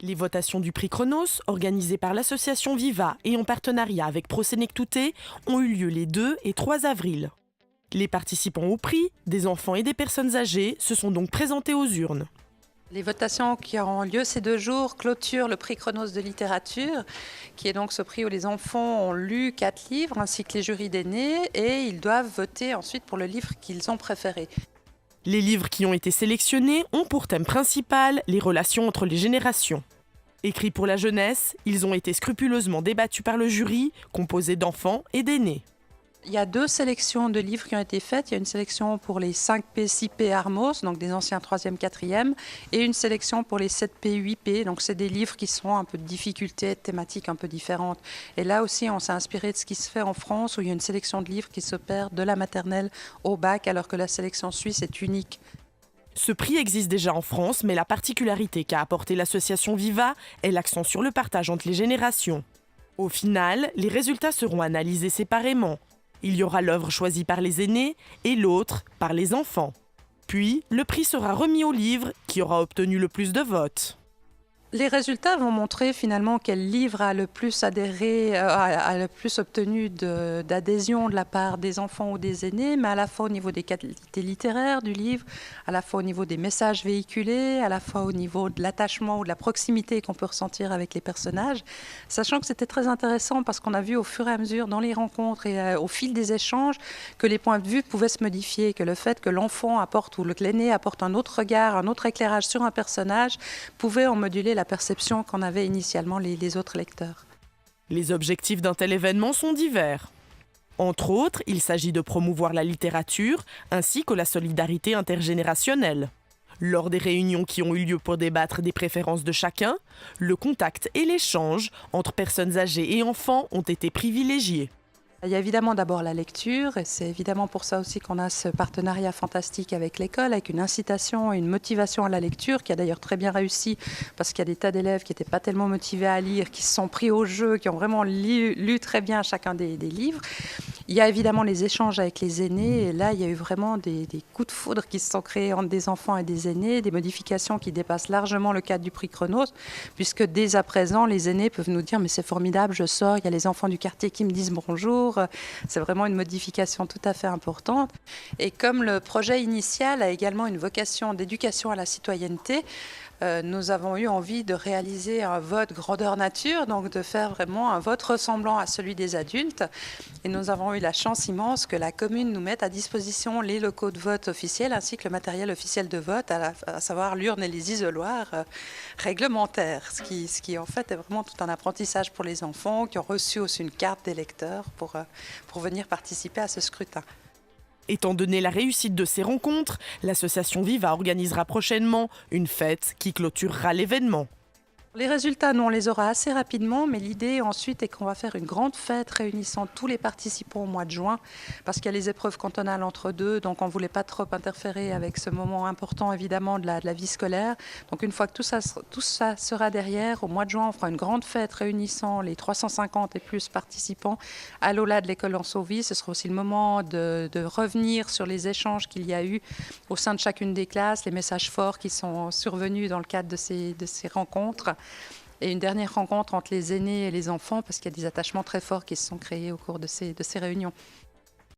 Les votations du prix Chronos, organisées par l'association Viva et en partenariat avec Prosenectute, ont eu lieu les 2 et 3 avril. Les participants au prix, des enfants et des personnes âgées, se sont donc présentés aux urnes. Les votations qui auront lieu ces 2 jours clôturent le prix Chronos de littérature, qui est donc ce prix où les enfants ont lu 4 livres, ainsi que les jurys d'aînés, et ils doivent voter ensuite pour le livre qu'ils ont préféré. Les livres qui ont été sélectionnés ont pour thème principal les relations entre les générations. Écrits pour la jeunesse, ils ont été scrupuleusement débattus par le jury, composé d'enfants et d'aînés. Il y a 2 sélections de livres qui ont été faites. Il y a une sélection pour les 5P, 6P Armos, donc des anciens 3e, 4e, et une sélection pour les 7P, 8P. Donc c'est des livres qui sont un peu de difficulté, de thématiques un peu différentes. Et là aussi, on s'est inspiré de ce qui se fait en France, où il y a une sélection de livres qui s'opère de la maternelle au bac, alors que la sélection suisse est unique. Ce prix existe déjà en France, mais la particularité qu'a apporté l'association Viva est l'accent sur le partage entre les générations. Au final, les résultats seront analysés séparément. Il y aura l'œuvre choisie par les aînés et l'autre par les enfants. Puis, le prix sera remis au livre qui aura obtenu le plus de votes. Les résultats vont montrer finalement quel livre a le plus adhéré, a le plus obtenu d'adhésion de la part des enfants ou des aînés, mais à la fois au niveau des qualités littéraires du livre, à la fois au niveau des messages véhiculés, à la fois au niveau de l'attachement ou de la proximité qu'on peut ressentir avec les personnages, sachant que c'était très intéressant parce qu'on a vu au fur et à mesure dans les rencontres et au fil des échanges que les points de vue pouvaient se modifier, que le fait que l'enfant apporte ou que l'aîné apporte un autre regard, un autre éclairage sur un personnage pouvait en moduler la perception qu'en avaient initialement les autres lecteurs. Les objectifs d'un tel événement sont divers. Entre autres, il s'agit de promouvoir la littérature ainsi que la solidarité intergénérationnelle. Lors des réunions qui ont eu lieu pour débattre des préférences de chacun, le contact et l'échange entre personnes âgées et enfants ont été privilégiés. Il y a évidemment d'abord la lecture, et c'est évidemment pour ça aussi qu'on a ce partenariat fantastique avec l'école, avec une incitation et une motivation à la lecture, qui a d'ailleurs très bien réussi, parce qu'il y a des tas d'élèves qui n'étaient pas tellement motivés à lire, qui se sont pris au jeu, qui ont vraiment lu très bien chacun des livres. Il y a évidemment les échanges avec les aînés, et là il y a eu vraiment des coups de foudre qui se sont créés entre des enfants et des aînés, des modifications qui dépassent largement le cadre du prix Chronos, puisque dès à présent les aînés peuvent nous dire mais c'est formidable, je sors, il y a les enfants du quartier qui me disent bonjour. C'est vraiment une modification tout à fait importante. Et comme le projet initial a également une vocation d'éducation à la citoyenneté, nous avons eu envie de réaliser un vote grandeur nature, donc de faire vraiment un vote ressemblant à celui des adultes. Et nous avons eu la chance immense que la commune nous mette à disposition les locaux de vote officiels ainsi que le matériel officiel de vote, à savoir l'urne et les isoloirs réglementaires, ce qui en fait est vraiment tout un apprentissage pour les enfants qui ont reçu aussi une carte d'électeur pour venir participer à ce scrutin. Étant donné la réussite de ces rencontres, l'association Viva organisera prochainement une fête qui clôturera l'événement. Les résultats, nous, on les aura assez rapidement, mais l'idée ensuite est qu'on va faire une grande fête réunissant tous les participants au mois de juin, parce qu'il y a les épreuves cantonales entre deux, donc on ne voulait pas trop interférer avec ce moment important, évidemment, de la vie scolaire. Donc une fois que tout ça sera derrière, au mois de juin, on fera une grande fête réunissant les 350 et plus participants à l'Aula de l'école en Sauvie. Ce sera aussi le moment de revenir sur les échanges qu'il y a eu au sein de chacune des classes, les messages forts qui sont survenus dans le cadre de ces rencontres. Et une dernière rencontre entre les aînés et les enfants, parce qu'il y a des attachements très forts qui se sont créés au cours de ces réunions.